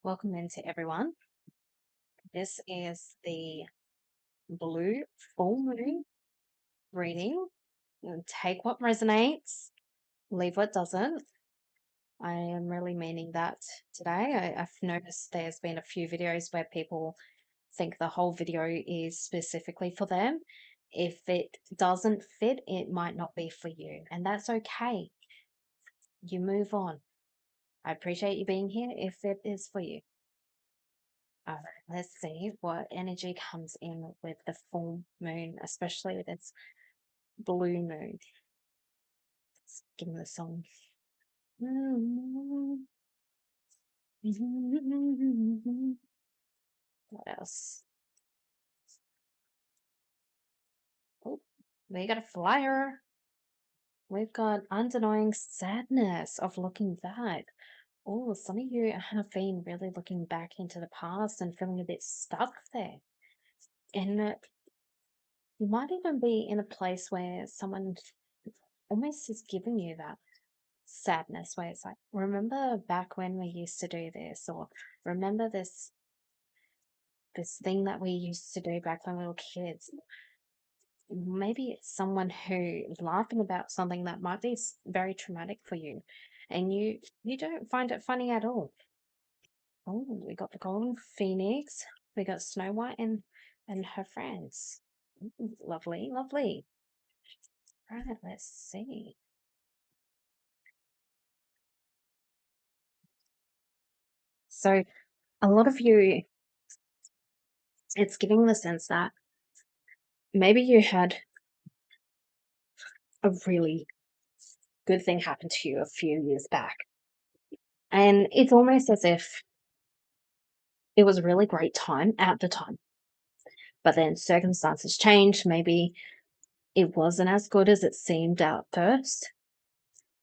Welcome into everyone. This is the blue full moon reading. Take what resonates, leave what doesn't. I am really meaning that today. I've noticed there's been a few videos where people think the whole video is specifically for them. If it doesn't fit, it might not be for you, and that's okay. You move on. I appreciate you being here if it is for you. All right, let's see what energy comes in with the full moon, especially with its blue moon. Let's give me the song. What else? Oh, we got a flyer. We've got underlying sadness of looking back. Oh, some of you have been really looking back into the past and feeling a bit stuck there. And you might even be in a place where someone almost is giving you that sadness where it's like, remember back when we used to do this, or remember this thing that we used to do back when we were kids. Maybe it's someone who is laughing about something that might be very traumatic for you, and you don't find it funny at all. Oh, we got the golden phoenix, we got Snow White and her friends. Ooh, lovely, lovely. Right, let's see. So a lot of you, it's giving the sense that maybe you had a really good thing happen to you a few years back. And it's almost as if it was a really great time at the time, but then circumstances changed. Maybe it wasn't as good as it seemed at first.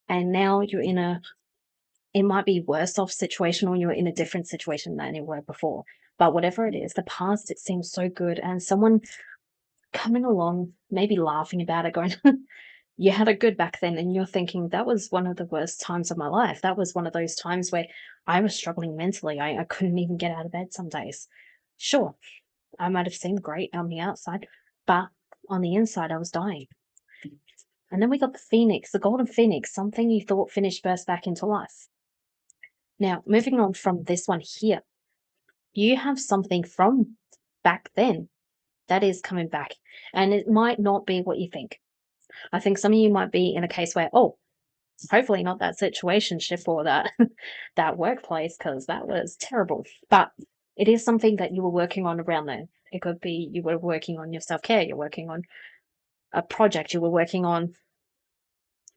And now you're in it might be worse off situation, or you're in a different situation than you were before. But whatever it is, the past, it seems so good. And someone coming along, maybe laughing about it, going, you had it good back then, and you're thinking that was one of the worst times of my life. That was one of those times where I was struggling mentally. I couldn't even get out of bed some days. Sure, I might have seemed great on the outside, but on the inside, I was dying. And then we got the phoenix, the golden phoenix, something you thought finished burst back into life. Now, moving on from this one here, you have something from back then that is coming back, and it might not be what you think. I think some of you might be in a case where, oh, hopefully not that situationship or that that workplace, because that was terrible. But it is something that you were working on around there. It could be you were working on your self-care, you're working on a project, you were working on,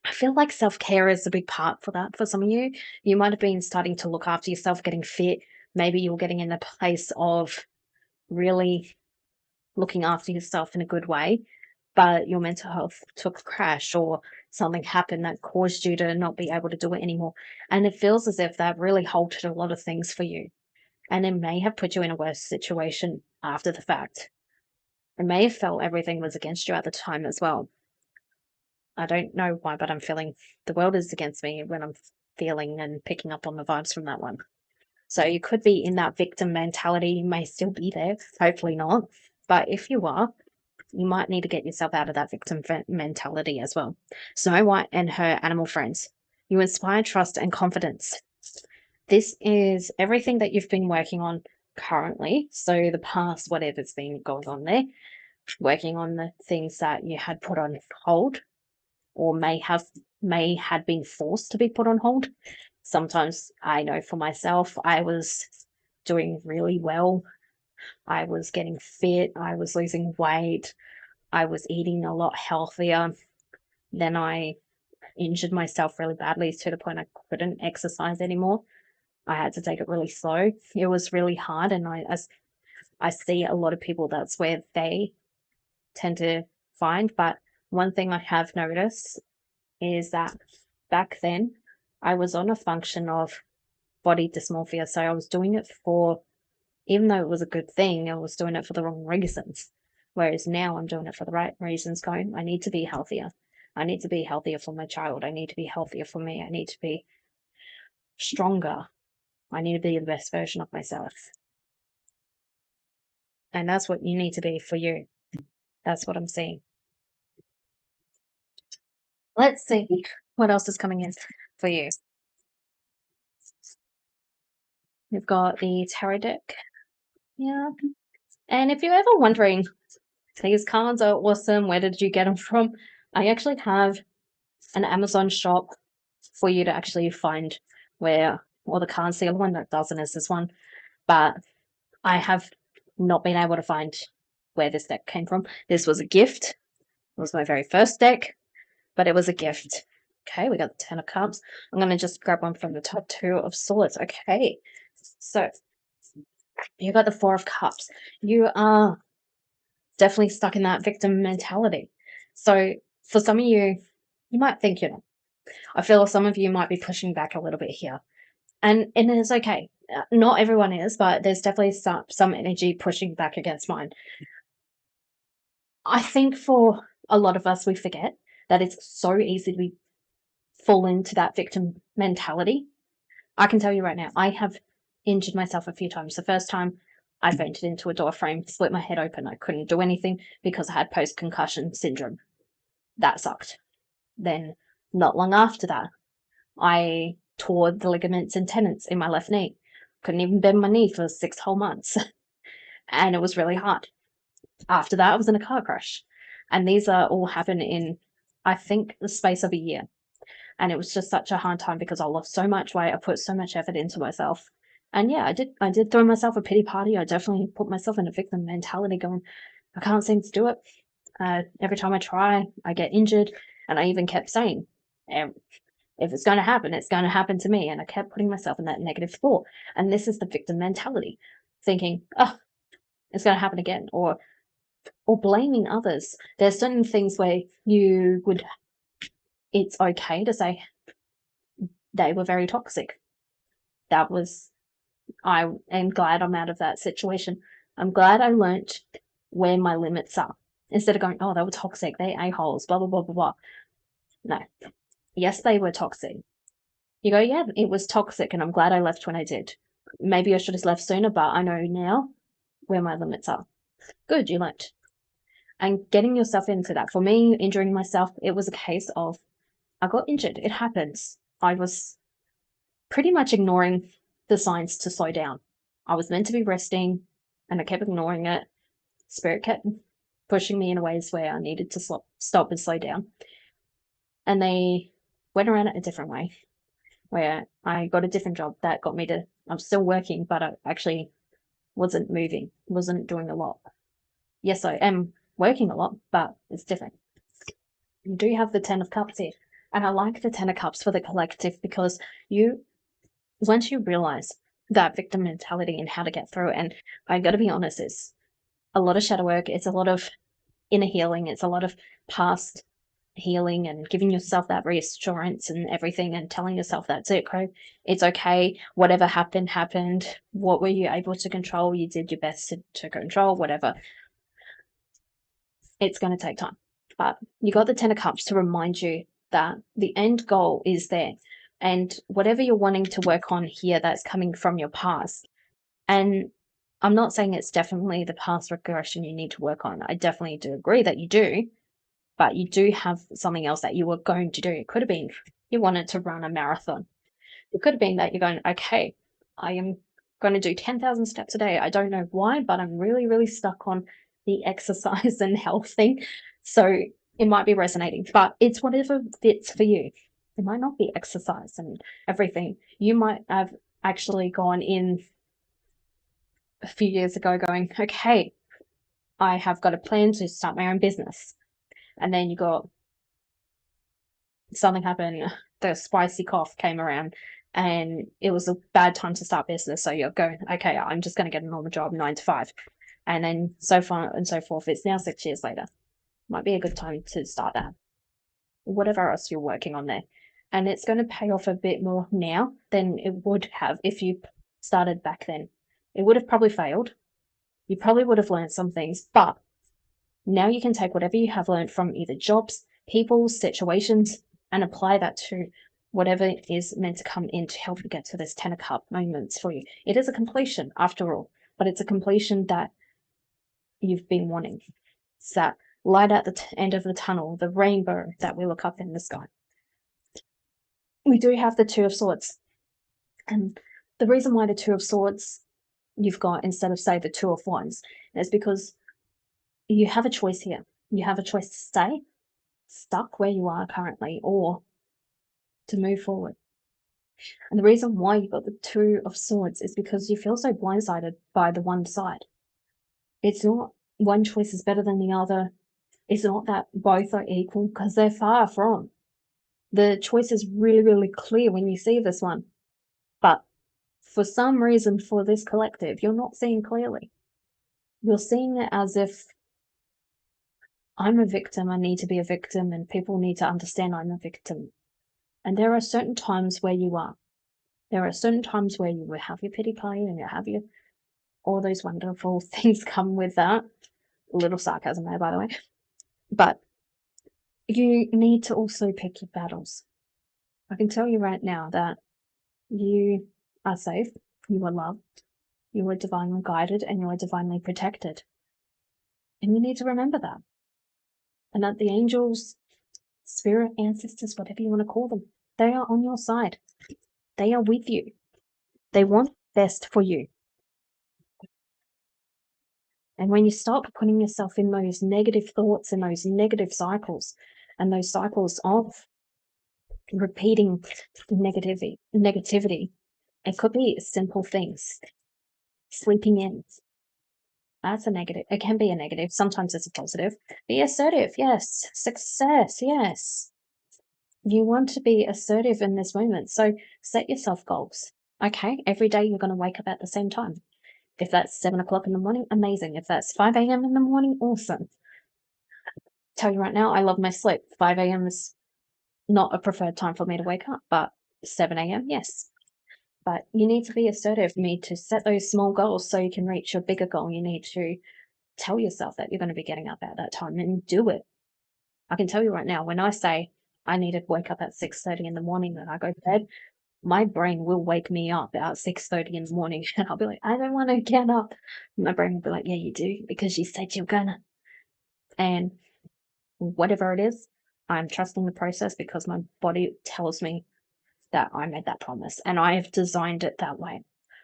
I feel like self-care is a big part for that for some of you. You might have been starting to look after yourself, getting fit. Maybe you're getting in a place of really looking after yourself in a good way, but your mental health took a crash, or something happened that caused you to not be able to do it anymore. And it feels as if that really halted a lot of things for you. And it may have put you in a worse situation after the fact. It may have felt everything was against you at the time as well. I don't know why, but I'm feeling the world is against me when I'm feeling and picking up on the vibes from that one. So you could be in that victim mentality. You may still be there, hopefully not. But if you are, you might need to get yourself out of that victim mentality as well. Snow White and her animal friends. You inspire trust and confidence. This is everything that you've been working on currently. So the past, whatever's been going on there, working on the things that you had put on hold, or may had been forced to be put on hold. Sometimes I know for myself, I was doing really well. I was getting fit. I was losing weight. I was eating a lot healthier. Then I injured myself really badly to the point I couldn't exercise anymore. I had to take it really slow. It was really hard, and I see a lot of people, that's where they tend to find. But one thing I have noticed is that back then I was on a function of body dysmorphia. So I was doing it for, even though it was a good thing, I was doing it for the wrong reasons. Whereas now I'm doing it for the right reasons, going, I need to be healthier. I need to be healthier for my child. I need to be healthier for me. I need to be stronger. I need to be the best version of myself. And that's what you need to be for you. That's what I'm seeing. Let's see what else is coming in for you. We've got the tarot deck. Yeah. And if you're ever wondering, these cards are awesome. Where did you get them from? I actually have an Amazon shop for you to actually find where all the cards. The other one that doesn't is this one. But I have not been able to find where this deck came from. This was a gift. It was my very first deck, but it was a gift. Okay, we got the Ten of Cups. I'm going to just grab one from the top, Two of Swords. Okay, so you got the Four of Cups. You are definitely stuck in that victim mentality. So for some of you, you might think you're not. I feel some of you might be pushing back a little bit here. And it's okay. Not everyone is, but there's definitely some energy pushing back against mine. I think for a lot of us, we forget that it's so easy to fall into that victim mentality. I can tell you right now, I have injured myself a few times. The first time I fainted into a door frame, split my head open. I couldn't do anything because I had post-concussion syndrome. That sucked. Then, not long after that, I tore the ligaments and tendons in my left knee. Couldn't even bend my knee for 6 whole months. And it was really hard. After that, I was in a car crash. And these are all happened in, I think, the space of a year. And it was just such a hard time because I lost so much weight. I put so much effort into myself. And yeah, I did throw myself a pity party. I definitely put myself in a victim mentality going, I can't seem to do it. Every time I try, I get injured. And I even kept saying, if it's going to happen, it's going to happen to me. And I kept putting myself in that negative thought. And this is the victim mentality, thinking, oh, it's going to happen again. Or blaming others. There's certain things where it's okay to say they were very toxic. I am glad I'm out of that situation. I'm glad I learnt where my limits are. Instead of going, oh, they were toxic, they a-holes, blah, blah, blah, blah, blah. No. Yes, they were toxic. You go, yeah, it was toxic, and I'm glad I left when I did. Maybe I should have left sooner, but I know now where my limits are. Good, you learnt. And getting yourself into that. For me, injuring myself, it was a case of I got injured. It happens. I was pretty much ignoring the signs to slow down. I was meant to be resting, and I kept ignoring it. Spirit kept pushing me in ways where I needed to stop and slow down. And they went around it a different way, where I got a different job that got me to, I'm still working, but I actually wasn't moving, wasn't doing a lot. Yes, I am working a lot, but it's different. You do have the Ten of Cups here. And I like the Ten of Cups for the collective because once you realize that victim mentality and how to get through it, and I got to be honest, it's a lot of shadow work, it's a lot of inner healing, it's a lot of past healing and giving yourself that reassurance and everything and telling yourself that's it, it's okay, whatever happened, what were you able to control, you did your best to control, whatever. It's going to take time. But you got the Ten of Cups to remind you that the end goal is there. And whatever you're wanting to work on here that's coming from your past. And I'm not saying it's definitely the past regression you need to work on. I definitely do agree that you do. But you do have something else that you were going to do. It could have been you wanted to run a marathon. It could have been that you're going, okay, I am going to do 10,000 steps a day. I don't know why, but I'm really, really stuck on the exercise and health thing. So it might be resonating, but it's whatever fits for you. It might not be exercise and everything. You might have actually gone in a few years ago going, okay, I have got a plan to start my own business. And then you got something happened, the spicy cough came around and it was a bad time to start business. So you're going, okay, I'm just going to get a normal job, 9 to 5. And then so far and so forth. It's now 6 years later. Might be a good time to start that. Whatever else you're working on there. And it's going to pay off a bit more now than it would have if you started back then. It would have probably failed. You probably would have learned some things, but now you can take whatever you have learned from either jobs, people, situations, and apply that to whatever is meant to come in to help you get to this 10 of Cup moments for you. It is a completion after all, but it's a completion that you've been wanting. It's that light at the end of the tunnel, the rainbow that we look up in the sky. We do have the Two of Swords. And the reason why the Two of Swords you've got instead of, say, the Two of Wands is because you have a choice here. You have a choice to stay stuck where you are currently or to move forward. And the reason why you got the Two of Swords is because you feel so blindsided by the one side. It's not one choice is better than the other. It's not that both are equal, because they're far from. The choice is really, really clear when you see this one. But for some reason, for this collective, you're not seeing clearly. You're seeing it as if I'm a victim, I need to be a victim, and people need to understand I'm a victim. And there are certain times where you are. There are certain times where you will have your pity party and you have your all those wonderful things come with that. A little sarcasm there, by the way. But you need to also pick your battles. I can tell you right now that you are safe, you are loved, you are divinely guided, and you are divinely protected. And you need to remember that. And that the angels, spirit, ancestors, whatever you want to call them, they are on your side. They are with you. They want best for you. And when you stop putting yourself in those negative thoughts and those negative cycles, and those cycles of repeating negativity, it could be simple things. Sleeping in. That's a negative. It can be a negative. Sometimes it's a positive. Be assertive. Yes. Success. Yes. You want to be assertive in this moment. So set yourself goals. Okay. Every day you're going to wake up at the same time. If that's 7 o'clock in the morning, amazing. If that's 5 a.m. in the morning, awesome. Tell you right now, I love my sleep. 5 a.m. is not a preferred time for me to wake up, but 7 a.m., yes. But you need to be assertive. You need to set those small goals so you can reach your bigger goal. You need to tell yourself that you're going to be getting up at that time and do it. I can tell you right now, when I say I need to wake up at 6:30 in the morning and I go to bed, my brain will wake me up at 6:30 in the morning and I'll be like, I don't want to get up. My brain will be like, yeah, you do, because you said you're gonna. And whatever it is, I'm trusting the process because my body tells me that I made that promise and I have designed it that way.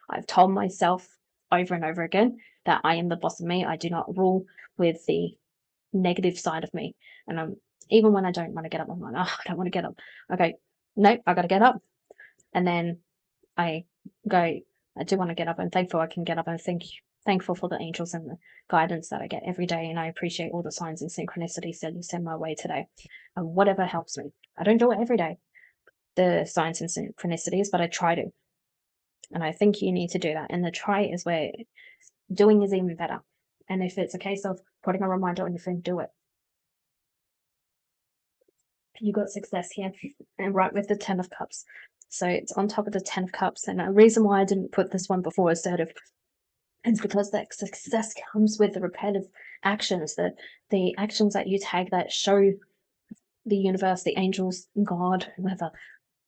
I've told myself over and over again that I am the boss of me. I do not rule with the negative side of me. And even when I don't want to get up, I'm like, oh, I don't want to get up. Okay, nope, I got to get up. And then I go, I do want to get up. I'm thankful I can get up. I'm thankful for the angels and the guidance that I get every day. And I appreciate all the signs and synchronicities that you send my way today. And whatever helps me. I don't do it every day, the signs and synchronicities, but I try to. And I think you need to do that. And the try is where doing is even better. And if it's a case of putting a reminder on your phone, do it. You got success here, and right with the 10 of Cups. So it's on top of the 10 of Cups. And a reason why I didn't put this one before assertive is because that success comes with the repetitive actions, the actions that you take that show the universe, the angels, God, whoever,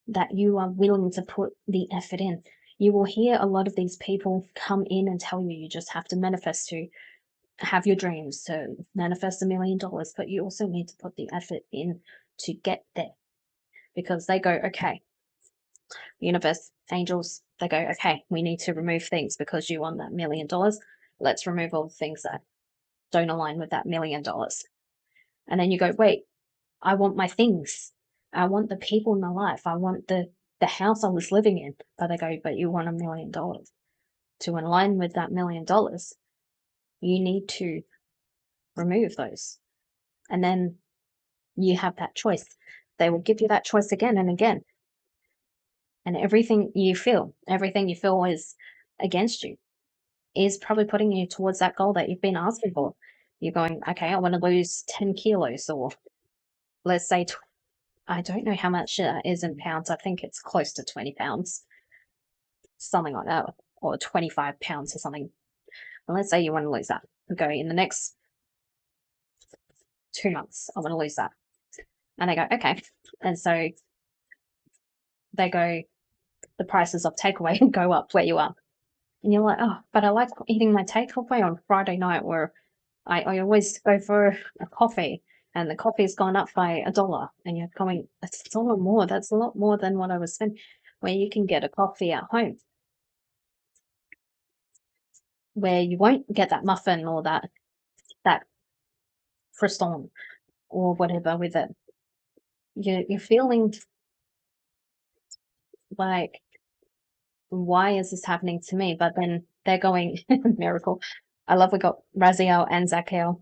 that you are willing to put the effort in. You will hear a lot of these people come in and tell you just have to manifest to have your dreams, to manifest $1 million, but you also need to put the effort in to get there. Because they go, okay, universe, angels, they go, okay, we need to remove things because you want that $1 million. Let's remove all the things that don't align with that $1 million. And then you go, wait, I want my things. I want the people in my life. I want the house I was living in. But they go, but you want $1 million. To align with that $1 million, you need to remove those. And then you have that choice. They will give you that choice again and again. And everything you feel is against you is probably putting you towards that goal that you've been asking for. You're going, okay, I want to lose 10 kilos, or let's say, I don't know how much that is in pounds. I think it's close to 20 pounds, something like that, or 25 pounds or something. And let's say you want to lose that. Go in the next 2 months, I want to lose that. And they go, okay. And so the prices of takeaway go up where you are. And you're like, oh, but I like eating my takeaway on Friday night where I always go for a coffee and the coffee's gone up by $1. And you're going, that's a lot more. That's a lot more than what I was spending. Where you can get a coffee at home, where you won't get that muffin or that croissant or whatever with it. You're feeling like, why is this happening to me? But then they're going, miracle. I love we got Raziel and Zakiel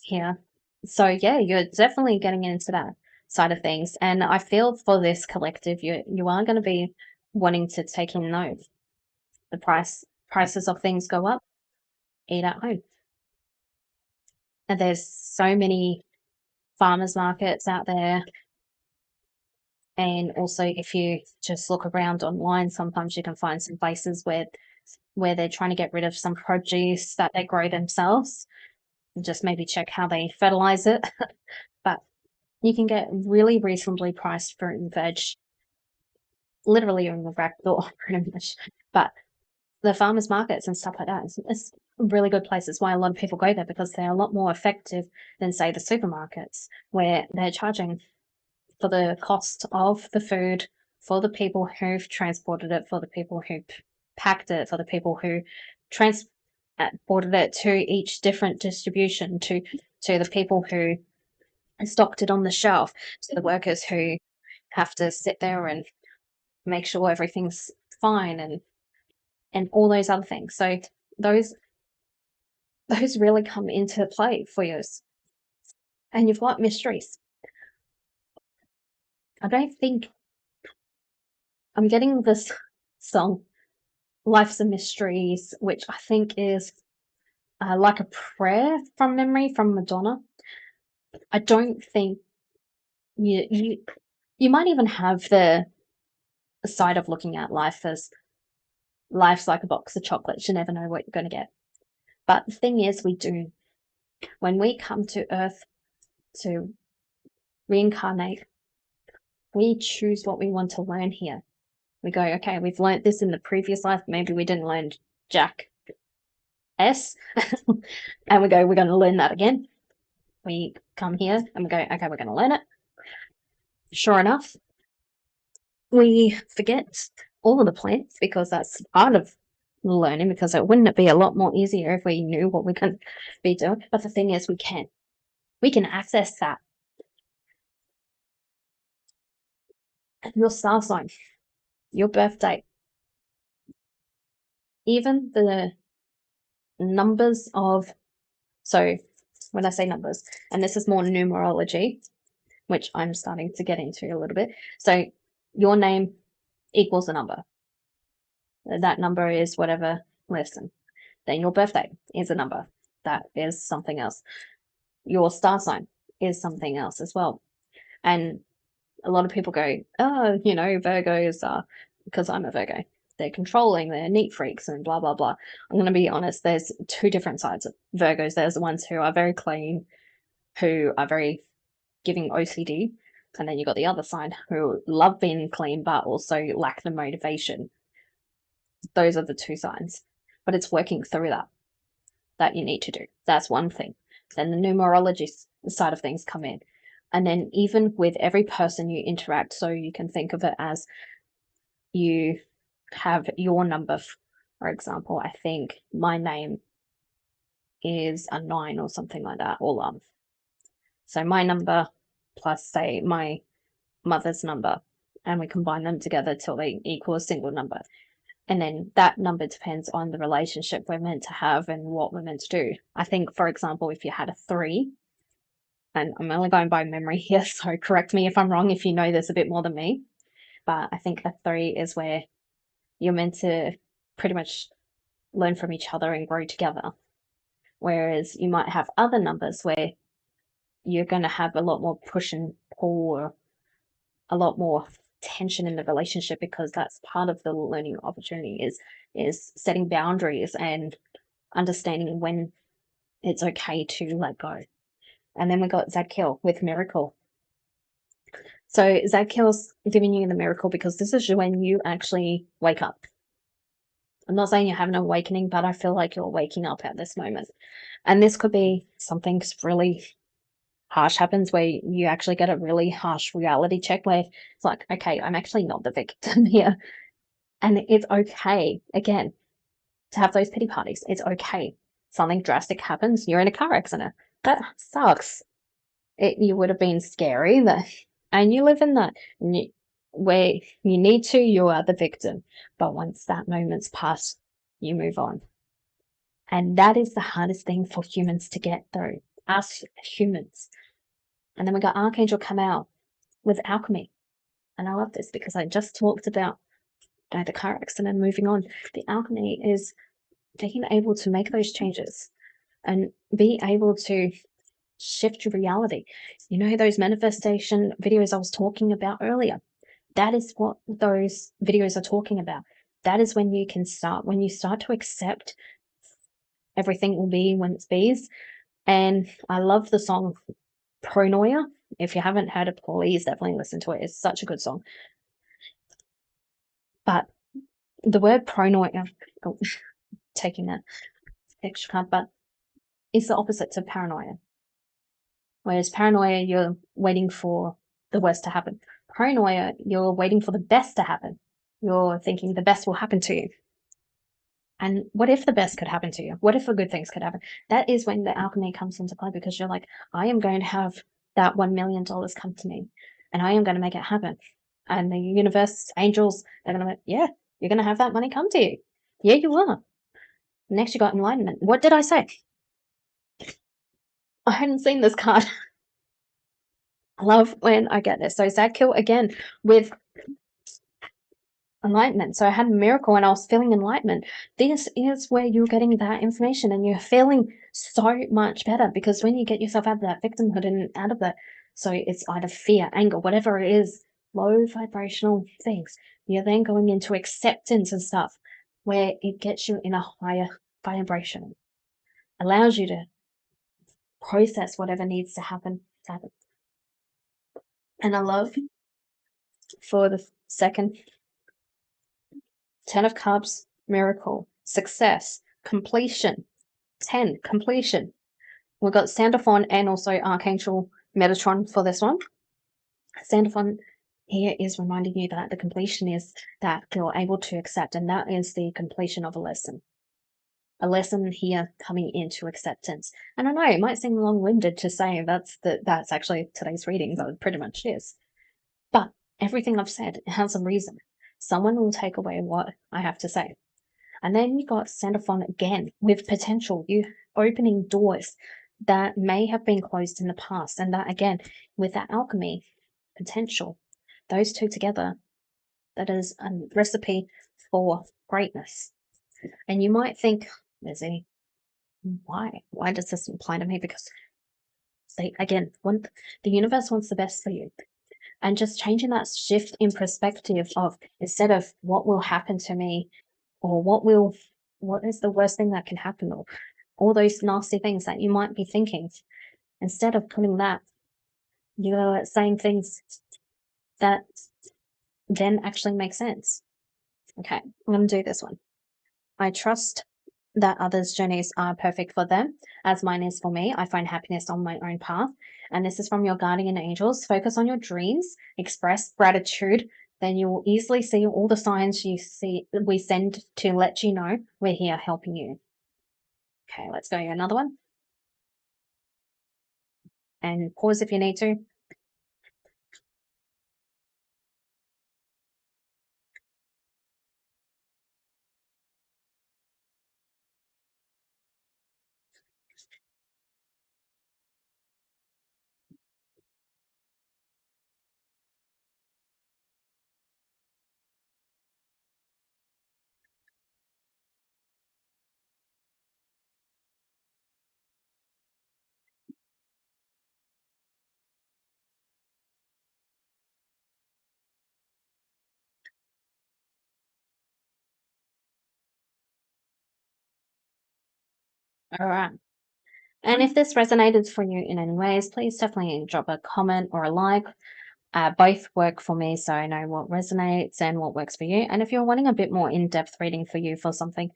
here. So yeah, you're definitely getting into that side of things. And I feel for this collective, you are going to be wanting to take in note. The prices of things go up, eat at home. And there's so many farmers markets out there. And also if you just look around online, sometimes you can find some places where they're trying to get rid of some produce that they grow themselves. And just maybe check how they fertilize it. But you can get really reasonably priced fruit and veg literally on the back door, pretty much. But the farmers markets and stuff like that, it's a really good place. It's why a lot of people go there, because they're a lot more effective than, say, the supermarkets, where they're charging for the cost of the food, for the people who've transported it, for the people who packed it, for the people who transported it to each different distribution, to the people who stocked it on the shelf, to the workers who have to sit there and make sure everything's fine, and all those other things. So those really come into play for you. And you've got mysteries. I don't think I'm getting this song, Life's a Mysteries, which I think is like a prayer from memory from Madonna. I don't think you might even have the side of looking at life as life's like a box of chocolates. You never know what you're going to get. But the thing is, we do. When we come to Earth to reincarnate, we choose what we want to learn here. We go, okay, we've learned this in the previous life. Maybe we didn't learn Jack S. And we go, we're going to learn that again. We come here and we go, okay, we're going to learn it. Sure enough, we forget all of the plants, because that's part of learning, because wouldn't it be a lot more easier if we knew what we're going to be doing? But the thing is, we can access that. Your star sign, your birth date, even the numbers of, so when I say numbers, and this is more numerology, which I'm starting to get into a little bit. So your name equals a number. That number is whatever lesson. Then your birthday is a number. That is something else. Your star sign is something else as well. And a lot of people go, oh, Virgos are, because I'm a Virgo, they're controlling, they're neat freaks and blah, blah, blah. I'm going to be honest, there's two different sides of Virgos. There's the ones who are very clean, who are very giving OCD. And then you got the other side who love being clean, but also lack the motivation. Those are the two sides. But it's working through that you need to do. That's one thing. Then the numerology side of things come in. And then even with every person you interact, so you can think of it as you have your number. For example, I think my name is a 9 or something like that, or love. So my number plus, say, my mother's number, and we combine them together till they equal a single number. And then that number depends on the relationship we're meant to have and what we're meant to do. I think, for example, if you had a 3, and I'm only going by memory here, so correct me if I'm wrong if you know this a bit more than me, but I think a 3 is where you're meant to pretty much learn from each other and grow together. Whereas you might have other numbers where you're going to have a lot more push and pull, or a lot more tension in the relationship, because that's part of the learning opportunity is setting boundaries and understanding when it's okay to let go. And then we got Zadkiel with Miracle. So Zadkiel's giving you the miracle because this is when you actually wake up. I'm not saying you have an awakening, but I feel like you're waking up at this moment. And this could be something really harsh happens where you actually get a really harsh reality check where it's like, okay, I'm actually not the victim here. And it's okay, again, to have those pity parties. It's okay. Something drastic happens, you're in a car accident. That sucks. You would have been scary, and you live in that where you need to, you are the victim. But once that moment's passed, you move on. And that is the hardest thing for humans to get through, us humans. And then we got Archangel come out with alchemy. And I love this because I just talked about the car accident and moving on. The alchemy is being able to make those changes and be able to shift your reality. You know, those manifestation videos I was talking about earlier, that is what those videos are talking about. That is when you can start, when you start to accept everything will be when it's bees. And I love the song Pronoia. If you haven't heard it, please definitely listen to it. It's such a good song. But the word pronoia, oh, taking that extra card, but it's the opposite to paranoia. Whereas paranoia, you're waiting for the worst to happen. Paranoia, you're waiting for the best to happen. You're thinking the best will happen to you. And what if the best could happen to you? What if the good things could happen? That is when the alchemy comes into play because you're like, I am going to have that $1 million come to me and I am going to make it happen. And the universe, angels, they're going to, yeah, you're going to have that money come to you. Yeah, you are. Next, you got enlightenment. What did I say? I hadn't seen this card. I love when I get this. So Zadkiel again with enlightenment. So I had a miracle and I was feeling enlightenment. This is where you're getting that information and you're feeling so much better because when you get yourself out of that victimhood and out of that, so it's either fear, anger, whatever it is, low vibrational things, you're then going into acceptance and stuff where it gets you in a higher vibration, allows you to process whatever needs to happen. And I love for the second 10 of Cups, miracle, success, completion, 10, completion. We've got Sandalphon and also Archangel Metatron for this one. Sandalphon here is reminding you that the completion is that you're able to accept, and that is the completion of a lesson. A lesson here coming into acceptance. And I know it might seem long-winded to say that's actually today's reading, but it pretty much is. But everything I've said has a reason. Someone will take away what I have to say. And then you got Sandalphon again with potential, you opening doors that may have been closed in the past. And that again, with that alchemy, potential, those two together, that is a recipe for greatness. And you might think, Lizzie, why? Why does this apply to me? Because they again want the universe wants the best for you. And just changing that shift in perspective of instead of what will happen to me or what is the worst thing that can happen or all those nasty things that you might be thinking, instead of putting that, you're saying things that then actually make sense. Okay, I'm going to do this one. I trust that others' journeys are perfect for them, as mine is for me. I find happiness on my own path. And this is from your guardian angels. Focus on your dreams, express gratitude, then you will easily see all the signs we send to let you know we're here helping you. Okay, let's go another one. And pause if you need to. All right. And if this resonated for you in any ways, please definitely drop a comment or a like. Both work for me, so I know what resonates and what works for you. And if you're wanting a bit more in-depth reading for you for something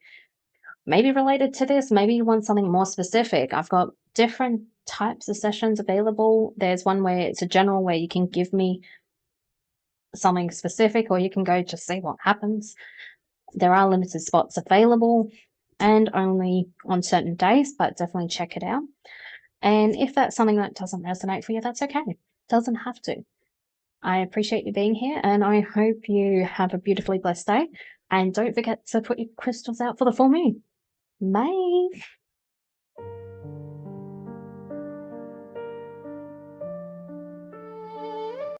maybe related to this, maybe you want something more specific, I've got different types of sessions available. There's one where it's a general where you can give me something specific, or you can go just see what happens. There are limited spots available and only on certain days, but definitely check it out. And if that's something that doesn't resonate for you, that's okay. It doesn't have to. I appreciate you being here, and I hope you have a beautifully blessed day. And don't forget to put your crystals out for the full moon. Bye.